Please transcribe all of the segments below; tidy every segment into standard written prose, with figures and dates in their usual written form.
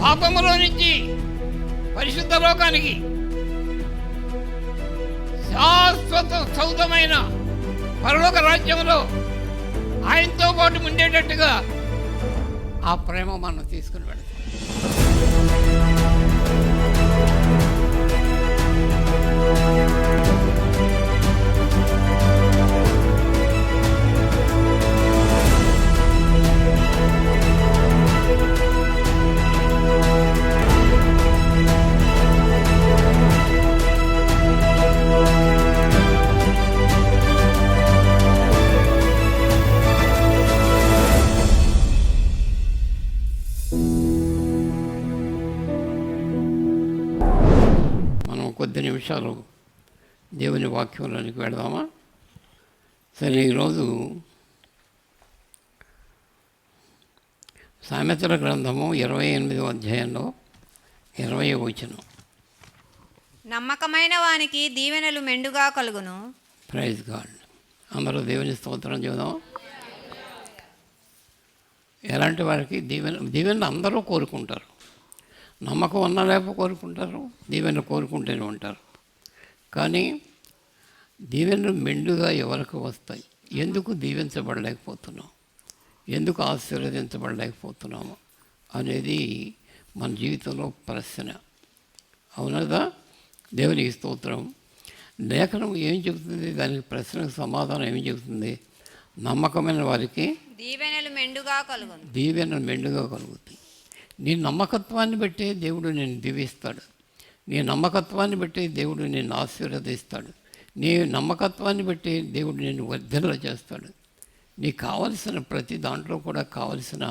పాపములో నుంచి పరిశుద్ధ లోకానికి శాశ్వత సౌధమైన పరలోక రాజ్యంలో ఆయనతో పాటు ఉండేటట్టుగా ఆ ప్రేమ మనం తీసుకుని వెళతాం. కొద్ది నిమిషాలు దేవుని వాక్యంలోనికి వెళదామా? సరే, ఈరోజు సామెతల గ్రంథము 28వ అధ్యాయంలో 20వ వచనం. నమ్మకమైన వానికి దీవెనలు మెండుగా కలుగును. Praise God. అందరూ దేవుని స్తోత్రం చూద్దాం. ఎలాంటి వారికి దీవెనలు అందరూ కోరుకుంటారు. నమ్మకం ఉన్నా లేకపోతే కోరుకుంటారు, దీవెనలు కోరుకుంటూనే ఉంటారు. కానీ దీవెనలు మెండుగా ఎవరికి వస్తాయి? ఎందుకు దీవించబడలేకపోతున్నాం, ఎందుకు ఆశీర్వదించబడలేకపోతున్నాము అనేది మన జీవితంలో ప్రశ్న. అవునదా? దేవునికి స్తోత్రం. లేఖనం ఏం చెబుతుంది? దానికి ప్రశ్నకు సమాధానం ఏమి చెబుతుంది? నమ్మకమైన వారికి దీవెనలు మెండుగా కలుగుతాయి. నీ నమ్మకత్వాన్ని బట్టే దేవుడు నిన్ను దీవిస్తాడు. నీ నమ్మకత్వాన్ని బట్టే దేవుడు నిన్ను ఆశీర్వదిస్తాడు. నీ నమ్మకత్వాన్ని బట్టి దేవుడు నిన్ను వర్ధనలు చేస్తాడు. నీకు కావలసిన ప్రతి దాంట్లో కూడా కావలసిన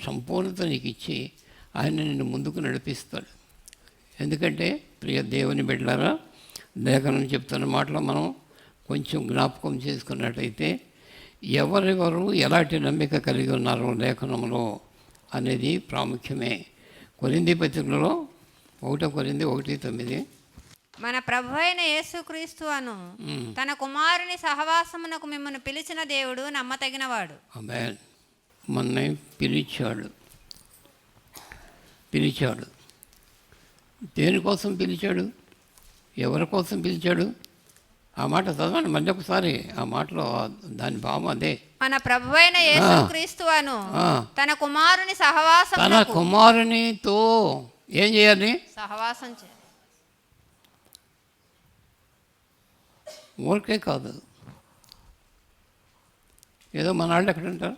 సంపూర్ణత నీకు ఇచ్చి ఆయన నిన్ను ముందుకు నడిపిస్తాడు. ఎందుకంటే ప్రియ దేవుని బిడ్డలారా, లేఖనం చెప్తున్న మాటలు మనం కొంచెం జ్ఞాపకం చేసుకున్నట్టయితే ఎవరెవరు ఎలాంటి నమ్మిక కలిగి ఉన్నారో లేఖనంలో అనేది ప్రాముఖ్యమే. కొరింథీ పత్రికలో 1 కొరింథీ 1:9, మన ప్రభు అయిన యేసుక్రీస్తు అను తన కుమారుని సహవాసమునకు మిమ్మల్ని పిలిచిన దేవుడు నమ్మతగినవాడు. ఆమేన్. మనల్ని పిలిచాడు. దేనికోసం పిలిచాడు? ఎవరి కోసం పిలిచాడు? ఆ మాట చదవండి మళ్ళీ ఒకసారి. ఆ మాటలో దాని భావం అదే. మన ప్రభు అయిన యేసుక్రీస్తు అను తన కుమారుని సహవాసం, తన కుమారునితో ఏం చేయాలి? సహవాసం చేయాలి. ఊరికే కాదు. ఏదో మన వాళ్ళు ఎక్కడ ఉంటారు,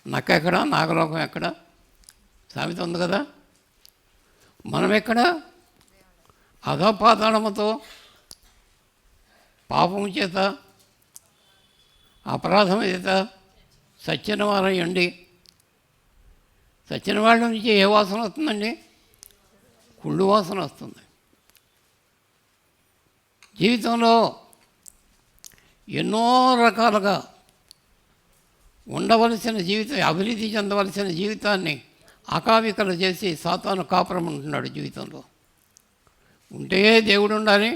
నక్కెక్కడ నాగలోకం ఎక్కడ సామెత ఉంది కదా. మనం ఎక్కడ? అధపాతాళముతో, పాపము చేత, అపరాధం చేత సచ్చిన వారయ్యండి. సచ్చిన వాళ్ళ నుంచి ఏ వాసన వస్తుందండి? కుళ్ళు వాసన వస్తుంది. జీవితంలో ఎన్నో రకాలుగా ఉండవలసిన జీవితం, అభివృద్ధి చెందవలసిన జీవితాన్ని అకావికలు చేసి సాతాను కాపురం ఉంటున్నాడు జీవితంలో. ఉంటే దేవుడు ఉండాలి,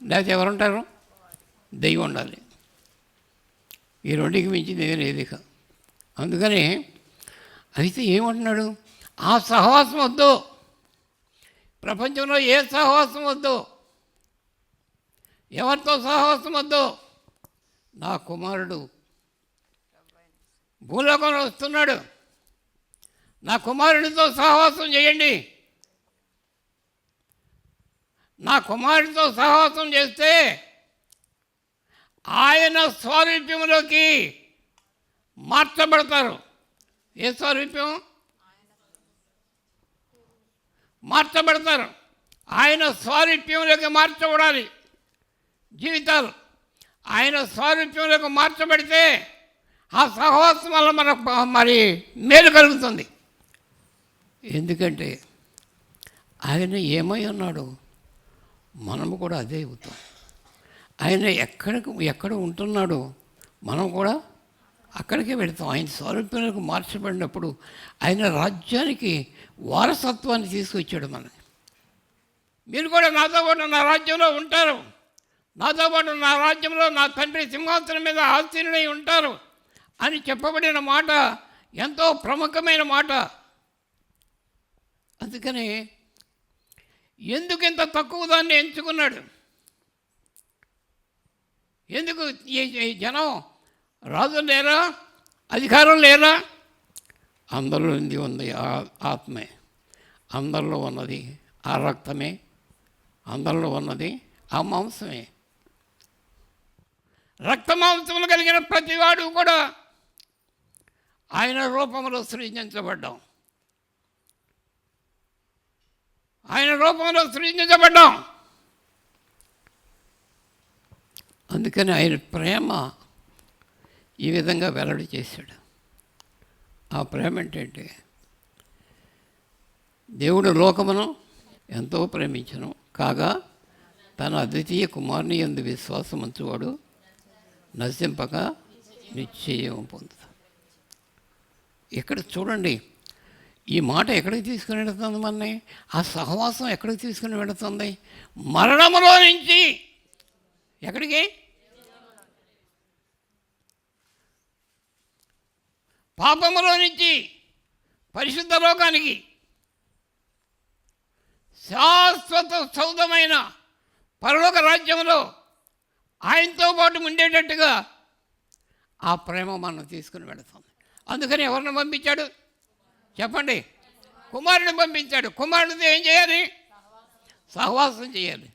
లేకపోతే ఎవరుంటారు? దెయ్యం ఉండాలి. ఈ రెండుకి మించి దేవుడు ఏదిక. అందుకని అయితే ఏమంటున్నాడు? ఆ సహవాసం వద్దు, ప్రపంచంలో ఏ సహవాసం వద్దు, ఎవరితో సహవాసం వద్దు. నా కుమారుడు భూలోకంలో వస్తున్నాడు, నా కుమారుడితో సహవాసం చేయండి. నా కుమారుడితో సహవాసం చేస్తే ఆయన స్వారూప్యంలోకి మార్చబడతారు. ఏ స్వారూప్యం? మార్చబడతారు. ఆయన స్వారూప్యంలోకి మార్చబడాలి జీవితాలు. ఆయన స్వారూప్యంలోకి మార్చబడితే ఆ సహవాసం వల్ల మనకు మరి మేలు కలుగుతుంది. ఎందుకంటే ఆయన ఏమై ఉన్నాడు, మనము కూడా అదే అవుతాం. ఆయన ఎక్కడ ఉంటున్నాడో మనం కూడా అక్కడికే వెళతాం. ఆయన స్వరూపంలోకి మార్చబడినప్పుడు ఆయన రాజ్యానికి వారసత్వాన్ని తీసుకొచ్చాడు మనకి. మీరు కూడా నాతో పాటు నా రాజ్యంలో ఉంటారు, నాతో పాటు నా రాజ్యంలో నా తండ్రి సింహాసనం మీద ఆసీనుడై ఉంటారు అని చెప్పబడిన మాట ఎంతో ప్రముఖమైన మాట. అందుకని ఎందుకు ఇంత తక్కువ దాన్ని ఎంచుకున్నాడు? ఎందుకు ఈ జనం రాజు లేరా, అధికారం లేరా? అందరిలో ఉంది ఆత్మే, అందరిలో ఉన్నది ఆ రక్తమే, అందరిలో ఉన్నది ఆ మాంసమే. రక్త మాంసములు కలిగిన ప్రతివాడు కూడా ఆయన రూపంలో సృజించబడ్డాం. ఆయన రూపంలో సృజించబడ్డాం. అందుకని ఆయన ప్రేమ ఈ విధంగా వెల్లడి చేశాడు. ఆ ప్రేమ ఏంటంటే, దేవుడు లోకమును ఎంతో ప్రేమించను కాగా తన అద్వితీయ కుమారుని యందు విశ్వాసం ఉంచువాడు నశింపక నిశ్చయం పొందుతాడు. ఇక్కడ చూడండి, ఈ మాట ఎక్కడికి తీసుకుని వెళుతుంది? మనని ఆ సహవాసం ఎక్కడికి తీసుకుని వెళుతుంది? మరణములో నుంచి ఎక్కడికి? పాపములో నుంచి పరిశుద్ధ లోకానికి, శాశ్వత సౌధమైన పరలోక రాజ్యంలో ఆయనతో పాటు ఉండేటట్టుగా ఆ ప్రేమ మనం తీసుకుని వెళుతుంది. అందుకని ఎవరిని పంపించాడు చెప్పండి? కుమారుని పంపించాడు. కుమారుడితో ఏం చేయాలి? సహవాసం చేయాలి.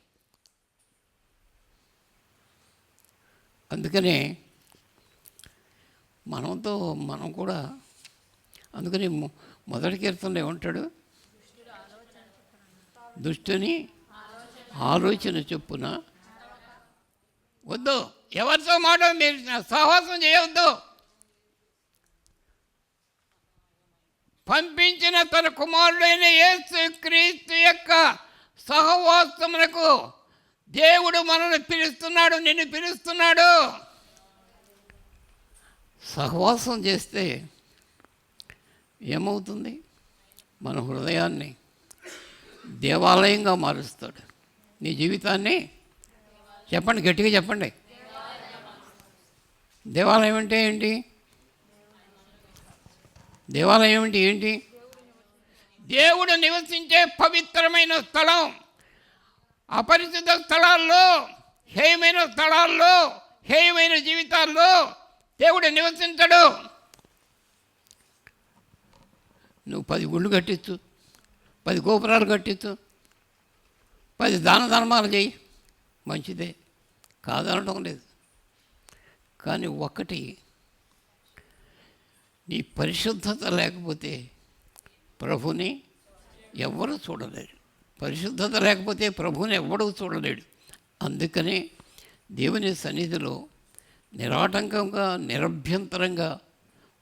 అందుకనే మనం కూడా అందుకని మొదటి కీర్తనలో ఏమంటాడు? దుష్టుని ఆలోచన చొప్పున వద్దు, ఎవరితో మాట మీరు సహవాసం చేయవద్దు. పంపించిన తన కుమారుడైన యేసు క్రీస్తు యొక్క సహవాసమునకు దేవుడు మనల్ని పిలుస్తున్నాడు, నిన్ను పిలుస్తున్నాడు. సహవాసం చేస్తే ఏమవుతుంది? మన హృదయాన్ని దేవాలయంగా మారుస్తాడు. నీ జీవితాన్ని చెప్పండి, గట్టిగా చెప్పండి. దేవాలయం అంటే ఏంటి? దేవాలయం అంటే ఏంటి? దేవుడు నివసించే పవిత్రమైన స్థలం. అపరిశుద్ధ స్థలాల్లో, హేయమైన స్థలాల్లో, హేయమైన జీవితాల్లో దేవుడు నివసించడు. నువ్వు 10 గుళ్ళు కట్టించు, 10 గోపురాలు కట్టించు, 10 దాన ధర్మాలు చేయి, మంచిదే, కాదనడం లేదు. కానీ ఒకటి, నీ పరిశుద్ధత లేకపోతే ప్రభుని ఎవ్వరూ చూడలేడు. పరిశుద్ధత లేకపోతే ప్రభుని ఎవ్వడూ చూడలేడు. అందుకనే దేవుని సన్నిధిలో నిరాటంకంగా, నిరభ్యంతరంగా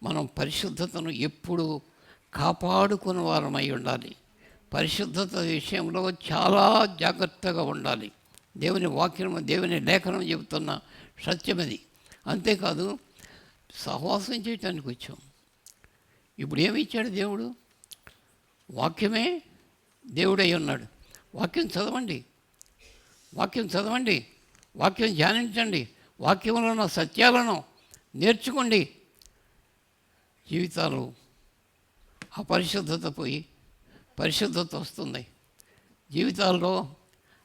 మనం పరిశుద్ధతను ఎప్పుడూ కాపాడుకునే వారమై ఉండాలి. పరిశుద్ధత విషయంలో చాలా జాగ్రత్తగా ఉండాలి. దేవుని వాక్యం, దేవుని లేఖనం చెబుతున్న సత్యమది. అంతేకాదు, సహవాసం చేయటానికి వచ్చాం. ఇప్పుడు ఏమి ఇచ్చాడు దేవుడు? వాక్యమే దేవుడై ఉన్నాడు. వాక్యం చదవండి, వాక్యం చదవండి, వాక్యం ధ్యానించండి, వాక్యంలో ఉన్న సత్యాలను నేర్చుకోండి. జీవితాలు అపరిశుద్ధత పోయి పరిశుద్ధత వస్తుంది. జీవితాల్లో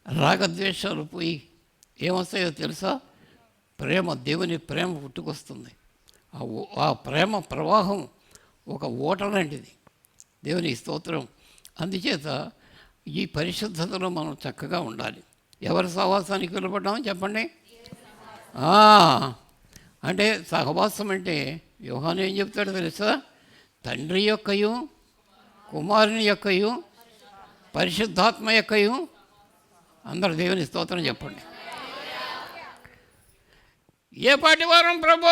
రాగద్వేషాలు పోయి ఏమొస్తాయో తెలుసా? ప్రేమ, దేవుని ప్రేమ పుట్టుకొస్తుంది. ఆ ప్రేమ ప్రవాహం ఒక ఓట లాంటిది. దేవుని స్తోత్రం. అందుచేత ఈ పరిశుద్ధతలో మనం చక్కగా ఉండాలి. ఎవరి సహవాసానికి వెళ్ళబడ్డామో చెప్పండి. అంటే సహవాసం అంటే యోహాను ఏం చెప్తాడో తెలుసా? తండ్రి యొక్కయు, కుమారుని యొక్కయు, పరిశుద్ధాత్మ యొక్కయు. అందరూ దేవుని స్తోత్రం చెప్పండి. ఏ పాటి వారం ప్రభు?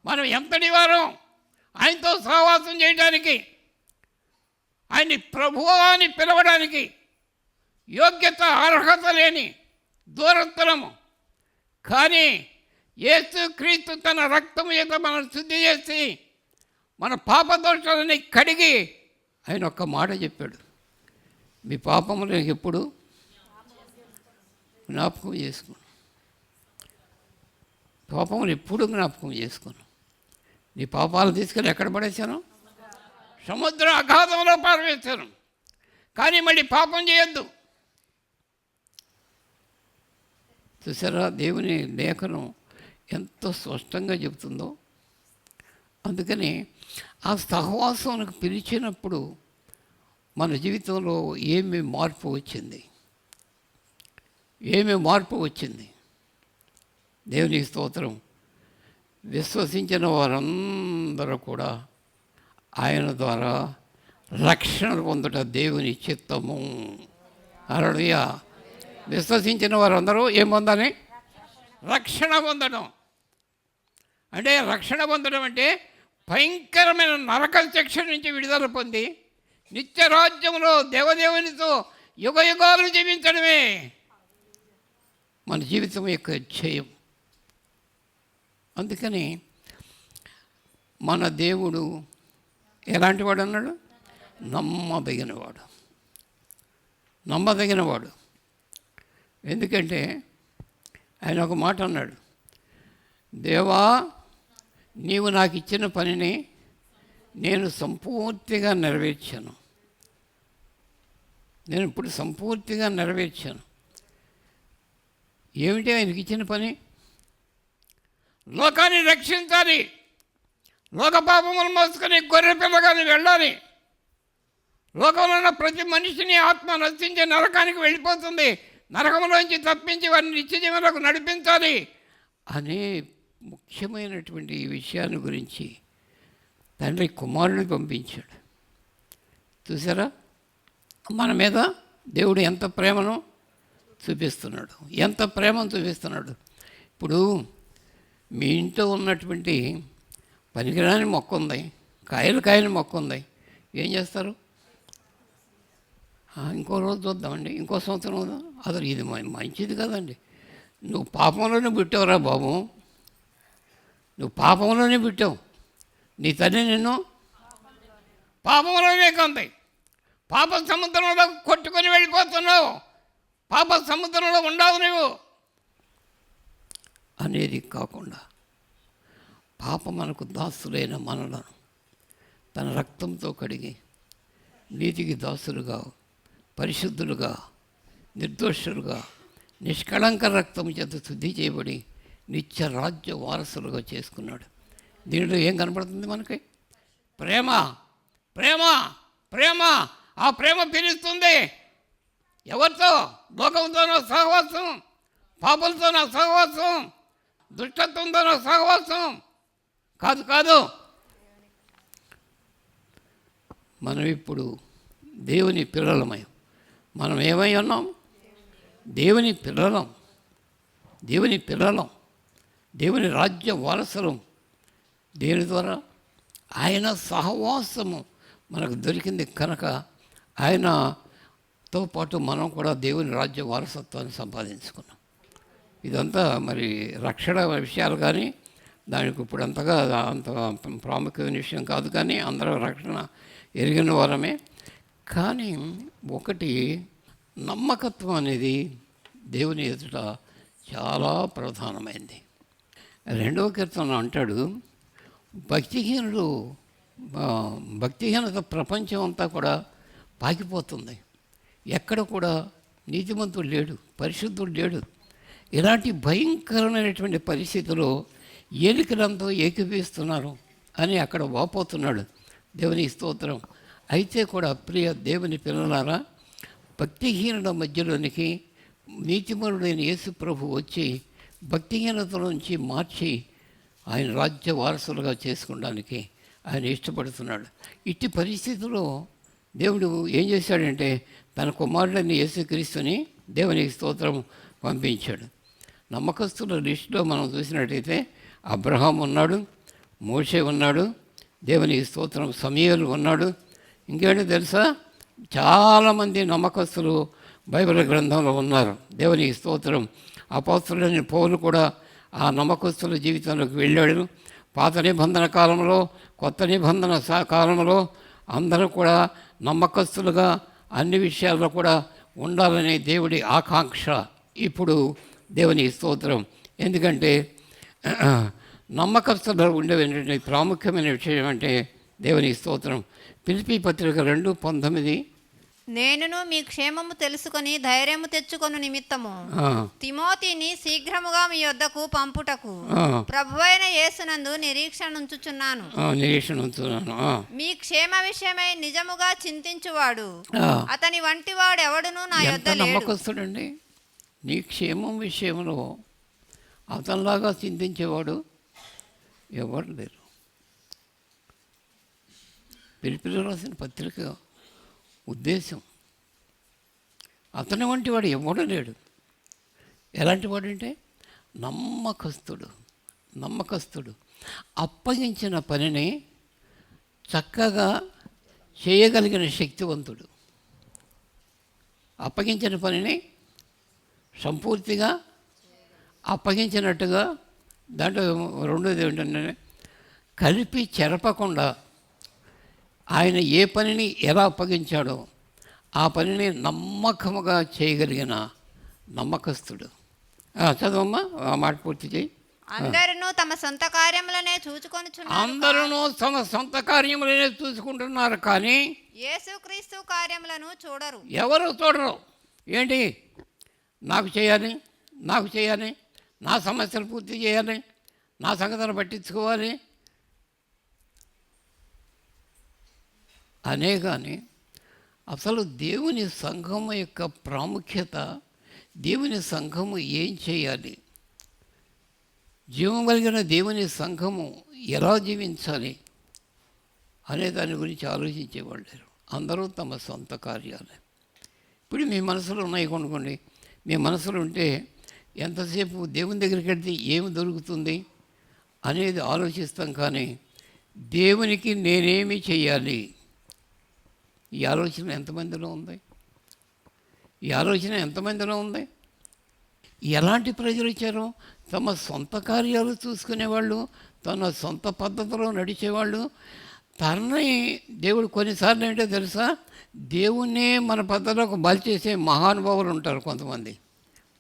మనం ఎంతటి వారం ఆయనతో సహవాసం చేయడానికి, ఆయన్ని ప్రభువా అని పిలవడానికి యోగ్యత, అర్హత లేని దూరత్వము. కానీ యేసు క్రీస్తు తన రక్తము చేత మనం శుద్ధి చేసి మన పాపదోషాలని కడిగి ఆయన ఒక్క మాట చెప్పాడు, మీ పాపములు ఎప్పుడు జ్ఞాపకం చేసుకోను, పాపములు ఎప్పుడు జ్ఞాపకం చేసుకోను. నీ పాపాలు తీసుకెళ్ళి ఎక్కడ పడేశాను? సముద్ర అగాధంలో పారవేశాను. కానీ మళ్ళీ పాపం చేయొద్దు. చూసారా, దేవుని లేఖనం ఎంతో స్పష్టంగా చెబుతుందో. అందుకని ఆ సహవాసానికి పిలిచినప్పుడు మన జీవితంలో ఏమి మార్పు వచ్చింది? దేవునికి స్తోత్రం. విశ్వసించిన వారందరూ కూడా ఆయన ద్వారా రక్షణ పొందుట దేవుని చిత్తము. హల్లెలూయా. విశ్వసించిన వారందరూ ఏం పొందాలి? రక్షణ పొందడం. అంటే రక్షణ పొందడం అంటే భయంకరమైన నరక శిక్ష నుంచి విడుదల పొంది నిత్యరాజ్యంలో దేవదేవునితో యుగయుగాలు జీవించడమే మన జీవితం యొక్క ధ్యేయం. అందుకని మన దేవుడు ఎలాంటి వాడు అన్నాడు? నమ్మదగినవాడు. ఎందుకంటే ఆయన ఒక మాట అన్నాడు, దేవా నీవు నాకు ఇచ్చిన పనిని నేను సంపూర్తిగా నెరవేర్చాను. ఏమిటి ఆయనకి ఇచ్చిన పని? లోకాన్ని రక్షించాలి. లోక పాపములు మోసుకొని గొర్రె పిల్లగాని వెళ్ళాలి. లోకంలో ఉన్న ప్రతి మనిషిని ఆత్మ నశించే నరకానికి వెళ్ళిపోతుంది. నరకంలోంచి తప్పించి వారిని నిత్య జీవనకు నడిపించాలి అనే ముఖ్యమైనటువంటి ఈ విషయాన్ని గురించి తండ్రి కుమారుని పంపించాడు. చూసారా, మన మీద దేవుడు ఎంత ప్రేమను చూపిస్తున్నాడు. ఇప్పుడు మీ ఇంట్లో ఉన్నటువంటి పనికిరాని మొక్క ఉంది, కాయని మొక్క ఉంది, ఏం చేస్తారు? ఇంకో రోజు చూద్దామండి, ఇంకో సంవత్సరం చూద్దాం. అసలు ఇది మంచిది కదండి. నువ్వు పాపంలోనే పుట్టావురా బాబు, నీ తల్లి నిన్ను పాపంలోనే కంది. పాప సముద్రంలో కొట్టుకొని వెళ్ళిపోతున్నావు, పాప సముద్రంలో ఉండవు నువ్వు అనేది కాకుండా పాప మనకు దాసులైన మనలను తన రక్తంతో కడిగి నీతికి దాసులుగా, పరిశుద్ధులుగా, నిర్దోషులుగా, నిష్కళంక రక్తం చేత శుద్ధి చేయబడి నిత్య రాజ్య వారసులుగా చేసుకున్నాడు. దీనిలో ఏం కనపడుతుంది మనకి? ప్రేమ. ఆ ప్రేమ పిలుస్తుంది. ఎవరితో? లోకంతోనో సహవాసం, పాపలతోనో సహవాసం, దుష్టత్వంతోనో సహవాసం కాదు. మనం ఇప్పుడు దేవుని పిల్లలమై, మనం ఏమై ఉన్నాం? దేవుని పిల్లలం, దేవుని రాజ్య వారసులం. దేని ద్వారా? ఆయన సహవాసము మనకు దొరికింది కనుక ఆయనతో పాటు మనం కూడా దేవుని రాజ్య వారసత్వాన్ని సంపాదించుకున్నాం. ఇదంతా మరి రక్షణ విషయాలు కానీ దానికి ఇప్పుడు అంత ప్రాముఖ్యమైన విషయం కాదు, కానీ అందరూ రక్షణ ఎరిగిన వారమే. కానీ ఒకటి, నమ్మకత్వం అనేది దేవుని ఎదుట చాలా ప్రధానమైంది. 2వ కీర్తన అంటాడు, భక్తిహీనత ప్రపంచం అంతా కూడా పాకిపోతుంది, ఎక్కడ కూడా నీతిమంతుడు లేడు, పరిశుద్ధుడు లేడు. ఇలాంటి భయంకరమైనటువంటి పరిస్థితుల్లో ఏలికలంతా ఏకీపిస్తున్నారు అని అక్కడ వాపోతున్నాడు. దేవుని స్తోత్రం. అయితే కూడా ప్రియ దేవుని పిల్లలారా, భక్తిహీనుల మధ్యలోనికి నీతిమరుడైన యేసు ప్రభు వచ్చి భక్తిహీనత నుంచి మార్చి ఆయన రాజ్య వారసులుగా చేసుకోవడానికి ఆయన ఇష్టపడుతున్నాడు. ఇట్టి పరిస్థితుల్లో దేవుడు ఏం చేశాడంటే తన కుమారుడైన యేసుక్రీస్తుని దేవునికి స్తోత్రం పంపించాడు. నమ్మకస్తుల లిస్టులో మనం చూసినట్టయితే అబ్రహాం ఉన్నాడు, మోషే ఉన్నాడు, దేవునికి స్తోత్రం సమూయేలు ఉన్నాడు. ఇంకేంటి తెలుసా? చాలామంది నమ్మకస్తులు బైబిల్ గ్రంథంలో ఉన్నారు. దేవునికి స్తోత్రం. అపోస్తలుడైన పౌలు కూడా ఆ నమ్మకస్తుల జీవితంలోకి వెళ్ళాడు. పాత నిబంధన కాలంలో, కొత్త నిబంధన కాలంలో అందరూ కూడా నమ్మకస్తులుగా అన్ని విషయాల్లో కూడా ఉండాలనే దేవుడి ఆకాంక్ష ఇప్పుడు దేవుని స్తోత్రం. ఎందుకంటే నమ్మకస్తులు ఉండేటువంటి ప్రాముఖ్యమైన విషయం అంటే దేవుని స్తోత్రం. ఫిలిప్పీ పత్రిక 2:19 నేనును మీ క్షేమము తెలుసుకొని ధైర్యము తెచ్చుకొను నిమిత్తము తిమోతిని శీఘ్రముగా మీ యొద్దకు పంపుటకు ప్రభువైన యేసునందు నిరీక్షణ ఉంచుచున్నాను. మీ క్షేమ విషయమై నిజముగా చింతించువాడు అతని వంటి వాడు ఎవడును నా యొద్ద లేడు. నమ్మకస్తుడండి. నీ క్షేమం విషయంలో అతనిలాగా చింతించేవాడు ఎవరు లేరు. పిలిపిలి రాసిన పత్రిక ఉద్దేశం అతని వంటి వాడు ఎవడు లేడు. ఎలాంటి వాడు అంటే నమ్మకస్తుడు అప్పగించిన పనిని చక్కగా చేయగలిగిన శక్తివంతుడు. అప్పగించిన పనిని సంపూర్తిగా అప్పగించినట్టుగా, దాంట్లో రెండోది ఏంటంటే కలిపి చెరపకుండా ఆయన ఏ పనిని ఎలా అప్పగించాడో ఆ పనిని నమ్మకముగా చేయగలిగిన నమ్మకస్తుడు. చదవమ్మా, ఆ మాట పూర్తి చేయి. అందరూ తమ సొంత కార్యములనే చూసుకుంటున్నారు కానీ యేసుక్రీస్తు కార్యములను చూడరు. ఎవరు చూడరు. ఏంటి? నాకు చేయాలి, నా సమస్యలు పూర్తి చేయాలి, నా సంగతులు పట్టించుకోవాలి అనే కానీ అసలు దేవుని సంఘము యొక్క ప్రాముఖ్యత, దేవుని సంఘము ఏం చేయాలి, జీవం కలిగిన దేవుని సంఘము ఎలా జీవించాలి అనే దాని గురించి ఆలోచించేవాళ్ళు. అందరూ తమ సొంత కార్యాలే. ఇప్పుడు మీ మనసులో ఉన్నాయి కొనుక్కోండి. మీ మనసులో ఉంటే ఎంతసేపు దేవుని దగ్గరికి వెళ్తే ఏమి దొరుకుతుంది అనేది ఆలోచిస్తాం, కానీ దేవునికి నేనేమి చేయాలి ఈ ఆలోచన ఎంతమందిలో ఉంది? ఎలాంటి ప్రజలు వచ్చారు? తమ సొంత కార్యాలు చూసుకునేవాళ్ళు, తన సొంత పద్ధతిలో నడిచేవాళ్ళు. తనని దేవుడు కొన్నిసార్లు ఏంటో తెలుసా, దేవుణ్ణే మన పద్ధతిలోకి బలిచేసే మహానుభావులు ఉంటారు. కొంతమంది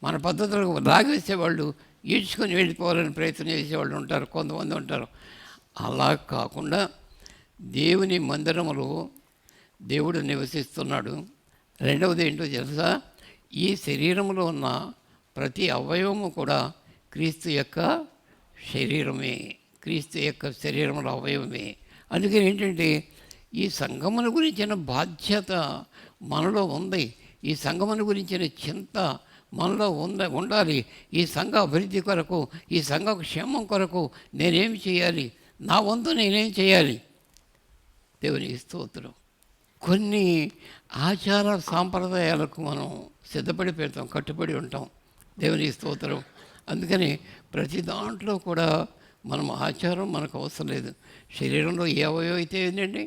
మన పద్ధతులకు లాగేసేవాళ్ళు, ఈడ్చుకొని వెళ్ళిపోవాలని ప్రయత్నం చేసేవాళ్ళు ఉంటారు, కొంతమంది ఉంటారు. అలా కాకుండా దేవుని మందిరములో దేవుడు నివసిస్తున్నాడు. రెండవది ఏంటో తెలుసా, ఈ శరీరంలో ఉన్న ప్రతి అవయవము కూడా క్రీస్తు యొక్క శరీరంలో అవయవమే. అందుకని ఏంటంటే ఈ సంఘమును గురించిన బాధ్యత మనలో ఉంది. ఈ సంఘమును గురించిన చింత మనలో ఉండాలి. ఈ సంఘ అభివృద్ధి కొరకు, ఈ సంఘ క్షేమం కొరకు నేనేమి చేయాలి, నా వంతు నేనేం చేయాలి. దేవునికి స్తోత్రం. కొన్ని ఆచార సాంప్రదాయాలకు మనం సిద్ధపడి పెడతాం, కట్టుబడి ఉంటాం. దేవునికి స్తోత్రం. అందుకని ప్రతి దాంట్లో కూడా మనం ఆచారం మనకు అవసరం లేదు. శరీరంలో ఏ అవయవం అయితే ఏంటండి,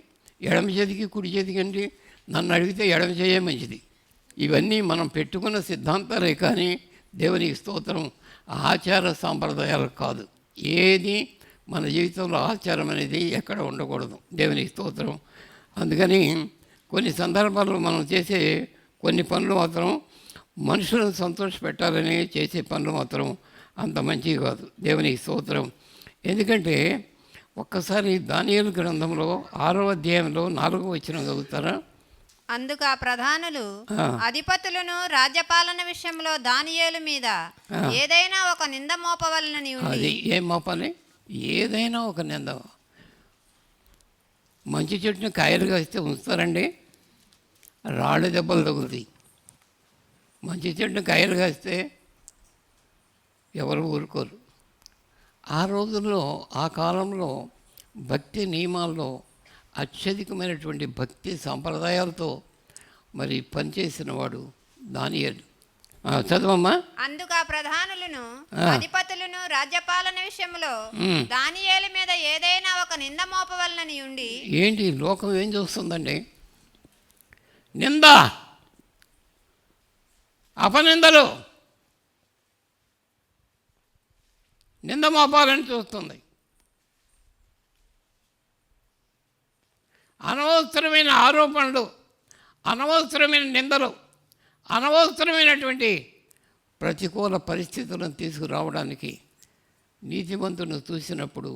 ఎడమ చేతికి కుడి చేతికి అండి, నన్ను అడిగితే ఎడమ చేయే మంచిది. ఇవన్నీ మనం పెట్టుకున్న సిద్ధాంతాలే కానీ దేవునికి స్తోత్రం ఆచార సాంప్రదాయాలు కాదు. ఏది మన జీవితంలో ఆచారం అనేది ఎక్కడ ఉండకూడదు. దేవునికి స్తోత్రం. అందుకని కొన్ని సందర్భాల్లో మనం చేసే కొన్ని పనులు మాత్రం మనుషులను సంతోషపెట్టాలని చేసే పనులు మాత్రం అంత మంచివి కాదు. దేవునికి స్తోత్రం. ఎందుకంటే ఒక్కసారి దానియేలు గ్రంథంలో 6వ అధ్యాయంలో 4వ వచనం చదువుతారా? అందుకు ఆ ప్రధానులు అధిపతులను రాజ్యపాలన విషయంలో దానియేలు మీద ఏదైనా ఒక నింద మోపవలనని ఉంది. అది ఏం మోపాలి? ఏదైనా ఒక నింద. మంచి చెట్టుని కాయలుగా ఇస్తే ఉంచుతారండి, రాళ్ళు దెబ్బలు తగులుతాయి. మంచి చెట్టుని కాయలుగా ఇస్తే ఎవరు ఊరుకోరు. ఆ రోజుల్లో, ఆ కాలంలో భక్తి నియమాల్లో అత్యధికమైనటువంటి భక్తి సాంప్రదాయాలతో మరి పనిచేసిన వాడు దానియేలు. చదవమ్మా. అందుకు ఆ ప్రధానులను అధిపతులను రాజ్యపాలన విషయంలో దానియేలు మీద ఏదైనా ఒక నింద మోపవలనని ఉండి. ఏంటి లోకం ఏం చూస్తుందండి? నింద, అపనిందలు, నింద మోపాలని చూస్తుంది. అనవసరమైన ఆరోపణలు, అనవసరమైన నిందలు, అనవసరమైనటువంటి ప్రతికూల పరిస్థితులను తీసుకురావడానికి నీతిమంతుని చూసినప్పుడు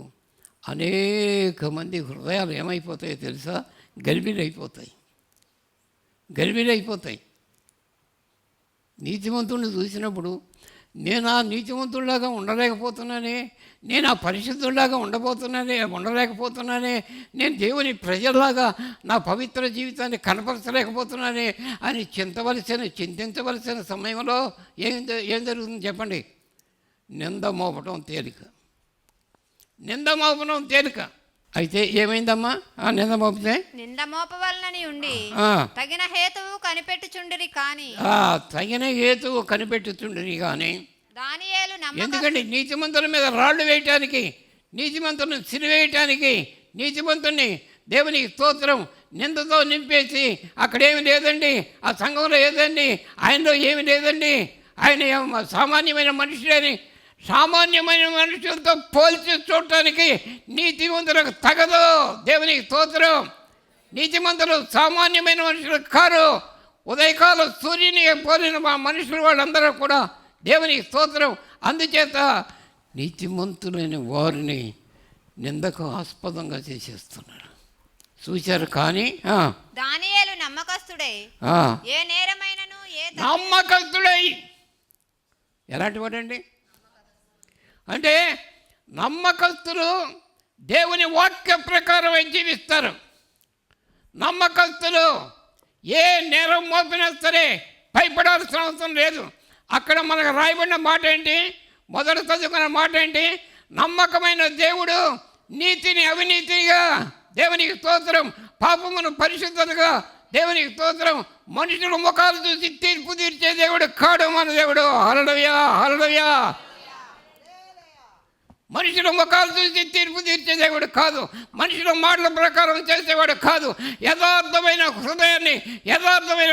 అనేక మంది హృదయాలు ఏమైపోతాయో తెలుసా? గర్భిలైపోతాయి. నీతిమంతుడిని చూసినప్పుడు నేను ఆ నీతిమంతుడిలాగా ఉండలేకపోతున్నానే, నేను ఆ పరిశుద్ధుడిలాగా ఉండలేకపోతున్నానే, నేను దేవుని ప్రజల్లాగా నా పవిత్ర జీవితాన్ని కనపరచలేకపోతున్నానే అని చింతించవలసిన సమయంలో ఏం జరుగుతుంది చెప్పండి? నింద మోపటం తేలిక. అయితే ఏమైందమ్మా? ఆ నింద మోపితే నింద మోపవలనని ఉండి తగిన హేతువు కనిపెట్టుచుండిరి కానీ దానియేలు ఎందుకంటే నీతిమంతుల మీద రాళ్ళు వేయటానికి, నీతిమంతులను సిరివేయటానికి, నీతిమంతుని దేవునికి స్తోత్రం నిందతో నింపేసి అక్కడేమి లేదండి, ఆ సంఘంలో ఏదండి, ఆయనలో ఏమి లేదండి, ఆయన సామాన్యమైన మనుషులతో పోల్చి చూడటానికి నీతిమంతులకు తగదు. దేవునికి స్తోత్రం. నీతిమంతులు సామాన్యమైన మనుషులు కారు. ఉదయకాలం సూర్యుని పోలిన మా మనుషులు వాళ్ళందరూ కూడా దేవునికి స్తోత్రం. అందుచేత నీతిమంతులైన వారిని నిందకు ఆస్పదంగా చేసేస్తున్నారు. చూశారు. కానీ దానియేలు నమ్మకస్తుడై ఎలాంటి వాడండి అంటే నమ్మకస్తులు దేవుని వాక్య ప్రకారం జీవిస్తారు. నమ్మకస్తులు ఏ నేరం మోపినా సరే భయపడాల్సిన అవసరం లేదు. అక్కడ మనకు రాయబడిన మాట ఏంటి? మొదట చదువుకున్న మాట ఏంటి? నమ్మకమైన దేవుడు నీతిని అవినీతిగా దేవునికి స్తోత్రం, పాపమును పరిశుద్ధతగా దేవునికి స్తోత్రం. మనుషుల ముఖాలు చూసి తీర్పు తీర్చే దేవుడు కాడు మన దేవుడు. హల్లెలూయా. మనుషుల ముఖాలు చూసి తీర్పు తీర్చే దేవుడు కాదు. మనుషుల మాటల ప్రకారం చేసేవాడు కాదు. యథార్థమైన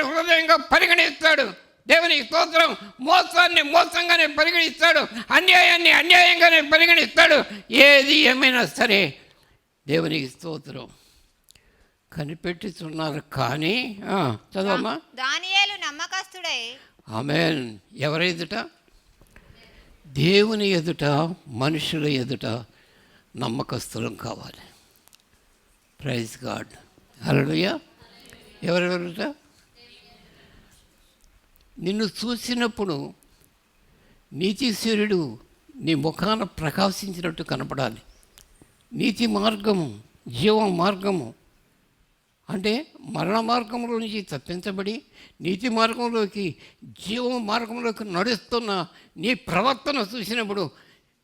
హృదయంగా పరిగణిస్తాడు దేవునికి స్తోత్రం. మోసాన్ని మోసంగానే పరిగణిస్తాడు, అన్యాయాన్ని అన్యాయంగానే పరిగణిస్తాడు. ఏది ఏమైనా సరే దేవునికి స్తోత్రం కనిపెట్టుతున్నారు. కానీ చదవమ్మా. దానియేలు నమ్మకస్తుడై ఆమేన్. ఎవరి ఎదుట? దేవుని ఎదుట, మనుషుల ఎదుట నమ్మకస్తులం కావాలి. Praise God. హల్లెలూయా. ఎవరెవరుట? నిన్ను చూసినప్పుడు నీతి సూర్యుడు నీ ముఖాన ప్రకాశించినట్టు కనపడాలి. నీతి మార్గము, జీవ మార్గము అంటే మరణ మార్గంలో నుంచి తప్పించబడి నీతి మార్గంలోకి, జీవ మార్గంలోకి నడుస్తున్న నీ ప్రవర్తన చూసినప్పుడు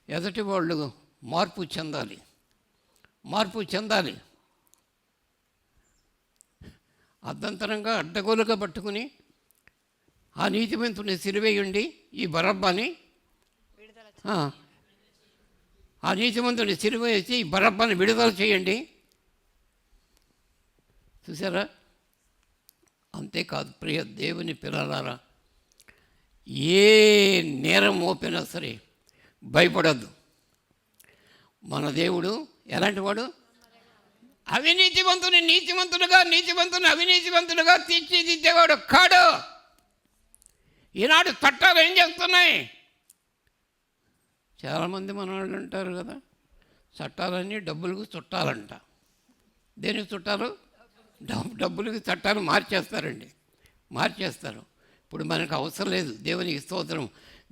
ఎదుటి వాళ్ళు మార్పు చెందాలి. అర్ధంతరంగా అడ్డగోలుగా పట్టుకుని ఆ నీతిమంతుని సిరివేయండి, ఈ బరబ్బాని ఆ నీతిమంతుని సిరివేసి ఈ బరబ్బాని విడుదల చేయండి. చూసారా? అంతేకాదు ప్రియ దేవుని పిల్లలారా, ఏ నేరం మోపినా సరే భయపడద్దు. మన దేవుడు ఎలాంటి వాడు? అవినీతివంతుని అవినీతివంతులుగా తీర్చిదిద్దేవాడు కాడు. ఈనాడు చట్టాలు ఏం చేస్తున్నాయి? చాలామంది మన వాళ్ళు అంటారు కదా, చట్టాలన్నీ డబ్బులకు చుట్టాలంట. దేనికి చుట్టాలు? డబ్బులకి చట్టాలు మార్చేస్తారు. ఇప్పుడు మనకు అవసరం లేదు. దేవునికి స్తోత్రం.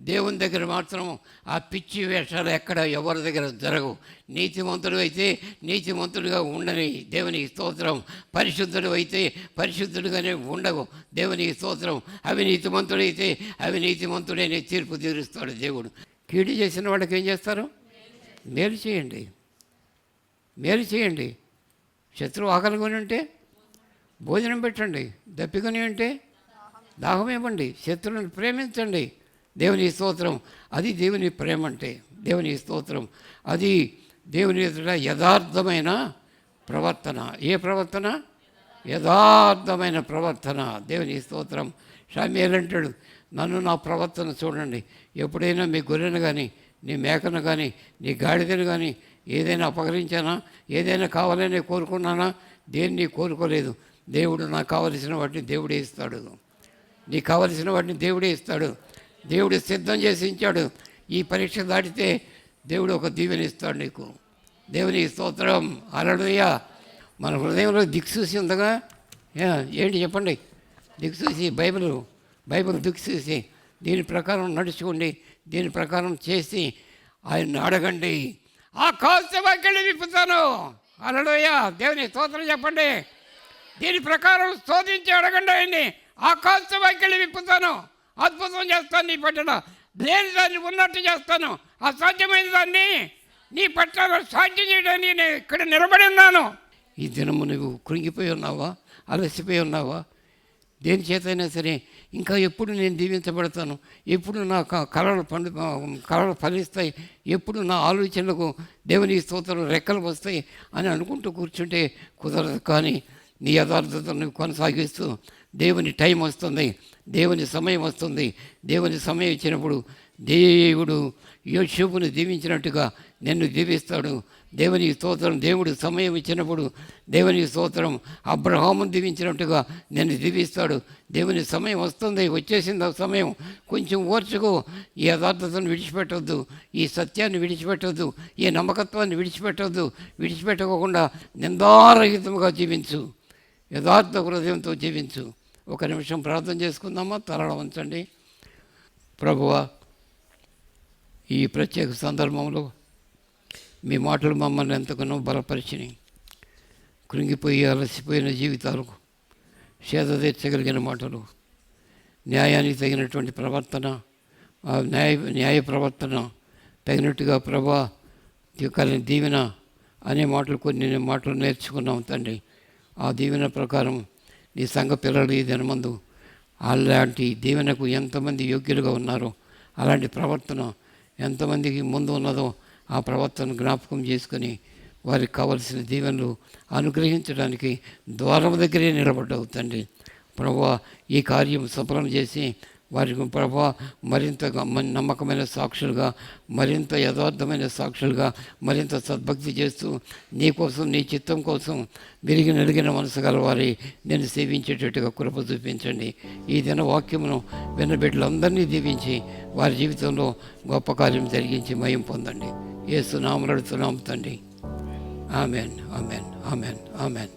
దేవుని దగ్గర మాత్రం ఆ పిచ్చి వేషాలు ఎక్కడ ఎవరి దగ్గర జరగవు. నీతిమంతుడు అయితే నీతిమంతుడిగా ఉండని దేవునికి స్తోత్రం. పరిశుద్ధుడు అయితే పరిశుద్ధుడిగానే ఉండవు దేవునికి స్తోత్రం. అవినీతిమంతుడైతే అవినీతిమంతుడైన తీర్పు తీరుస్తాడు దేవుడు. కీడు చేసిన వాడికి ఏం చేస్తారు? మేలు చేయండి. శత్రువు ఆకలికొని ఉంటే భోజనం పెట్టండి, దప్పికొని ఉంటే దాహం ఇవ్వండి, శత్రువులను ప్రేమించండి. దేవుని స్తోత్రం. అది దేవుని ప్రేమ అంటే. దేవుని స్తోత్రం. అది దేవుని ఎదుట యథార్థమైన ప్రవర్తన. ఏ ప్రవర్తన? యథార్థమైన ప్రవర్తన. దేవుని స్తోత్రం. షమూయేలు అంటాడు, నన్ను నా ప్రవర్తన చూడండి. ఎప్పుడైనా మీ గొర్రెను కానీ, నీ మేకను కానీ, నీ గాడిదను కానీ ఏదైనా అపహరించానా? ఏదైనా కావాలని కోరుకున్నానా? దేన్ని కోరుకోలేదు. దేవుడు నాకు కావలసిన వాటిని దేవుడే ఇస్తాడు. నీకు కావలసిన వాటిని దేవుడే ఇస్తాడు. దేవుడు సిద్ధం చేసి ఇచ్చాడు. ఈ పరీక్ష దాటితే దేవుడు ఒక దీవెన ఇస్తాడు నీకు. దేవుని స్తోత్రం. హల్లెలూయా. మన హృదయంలో దిక్సూసి ఉందగా. ఏంటి చెప్పండి? దిక్సూసి బైబిల్ దిక్సూసి దీని ప్రకారం నడుచుకోండి, దీని ప్రకారం చేసి ఆయన అడగండి. ఆకాశ వాక్యాలు విప్పుతాను. హల్లెలూయా. దేవుని స్తోత్రం చెప్పండి. దీని ప్రకారం శోధించి అడగండి ఆయన్ని. ఆకాశ వాక్యాలు విప్పుతాను, అద్భుతం చేస్తాను నీ పట్ల. లేని దాన్ని ఉన్నట్టు చేస్తాను, అసాధ్యమైన దాన్ని నీ పట్ల సాధ్యం చేయడానికి నేను ఇక్కడ నిలబడి ఉన్నాను. ఈ దినము నువ్వు కృంగిపోయి ఉన్నావా? అలసిపోయి ఉన్నావా? దేని చేతైనా సరే ఇంకా ఎప్పుడు నేను దీవించబడతాను, ఎప్పుడు నా కళలు ఫలిస్తాయి, ఎప్పుడు నా ఆలోచనలకు దేవుని స్తోత్రం రెక్కలు వస్తాయి అని అనుకుంటూ కూర్చుంటే కుదరదు. కానీ నీ యథార్థతను కొనసాగిస్తూ దేవుని టైం వస్తుంది, దేవుని సమయం వస్తుంది. దేవుని సమయం ఇచ్చినప్పుడు దేవుడు యోసేపును దీవించినట్టుగా నిన్ను దీవిస్తాడు. దేవుని స్తోత్రం. దేవుడు సమయం ఇచ్చినప్పుడు దేవుని స్తోత్రం అబ్రహామును దీవించినట్టుగా నిన్ను దీవిస్తాడు. దేవుని సమయం వస్తుంది, వచ్చేసింది ఆ సమయం. కొంచెం ఓర్చుకో. ఈ యథార్థతను విడిచిపెట్టొద్దు, ఈ సత్యాన్ని విడిచిపెట్టొద్దు, ఈ నమ్మకత్వాన్ని విడిచిపెట్టొద్దు. విడిచిపెట్టకుండా నిందారహితంగా జీవించు, యథార్థ హృదయంతో జీవించు. ఒక నిమిషం ప్రార్థన చేసుకుందామా? తలలు వంచండి. ప్రభువా, ఈ ప్రత్యేక సందర్భంలో మీ మాటలు మమ్మల్ని ఎంతగానో బలపరిచినాయి. కృంగిపోయి అలసిపోయిన జీవితాలకు సేద తీర్చగలిగిన మాటలు, న్యాయానికి తగినటువంటి ప్రవర్తన, న్యాయ ప్రవర్తన తగినట్టుగా ప్రభా దీవెన అనే మాటలు కొన్ని మాటలు నేర్చుకున్నాం తండ్రి. ఆ దీవెన ప్రకారం నీ సంఘ పిల్లలు ఈ దినమందు అలాంటి దీవెనకు ఎంతమంది యోగ్యులుగా ఉన్నారో, అలాంటి ప్రవర్తన ఎంతమందికి ముందు ఉన్నదో ఆ ప్రవర్తన జ్ఞాపకం చేసుకొని వారికి కావలసిన దీవెనలు అనుగ్రహించడానికి ద్వారం దగ్గరే నిలబడ్డావు తండ్రి. ప్రభువా, ఈ కార్యం సఫలం చేసి వారికి ప్రభువా మరింతగా నమ్మకమైన సాక్షులుగా, మరింత యథార్థమైన సాక్షులుగా, మరింత సద్భక్తి చేస్తూ నీ కోసం, నీ చిత్తం కోసం విరిగి నలిగిన మనసు గలవారి నేను సేవించేటట్టుగా కృప చూపించండి. ఈ దిన వాక్యమును విన్న బిడ్డలందరినీ దీవించి వారి జీవితంలో గొప్ప కార్యం జరిగించి మయం పొందండి. యేసు నామములో అడుగుతున్నాము తండ్రి. Amen, amen, amen, amen.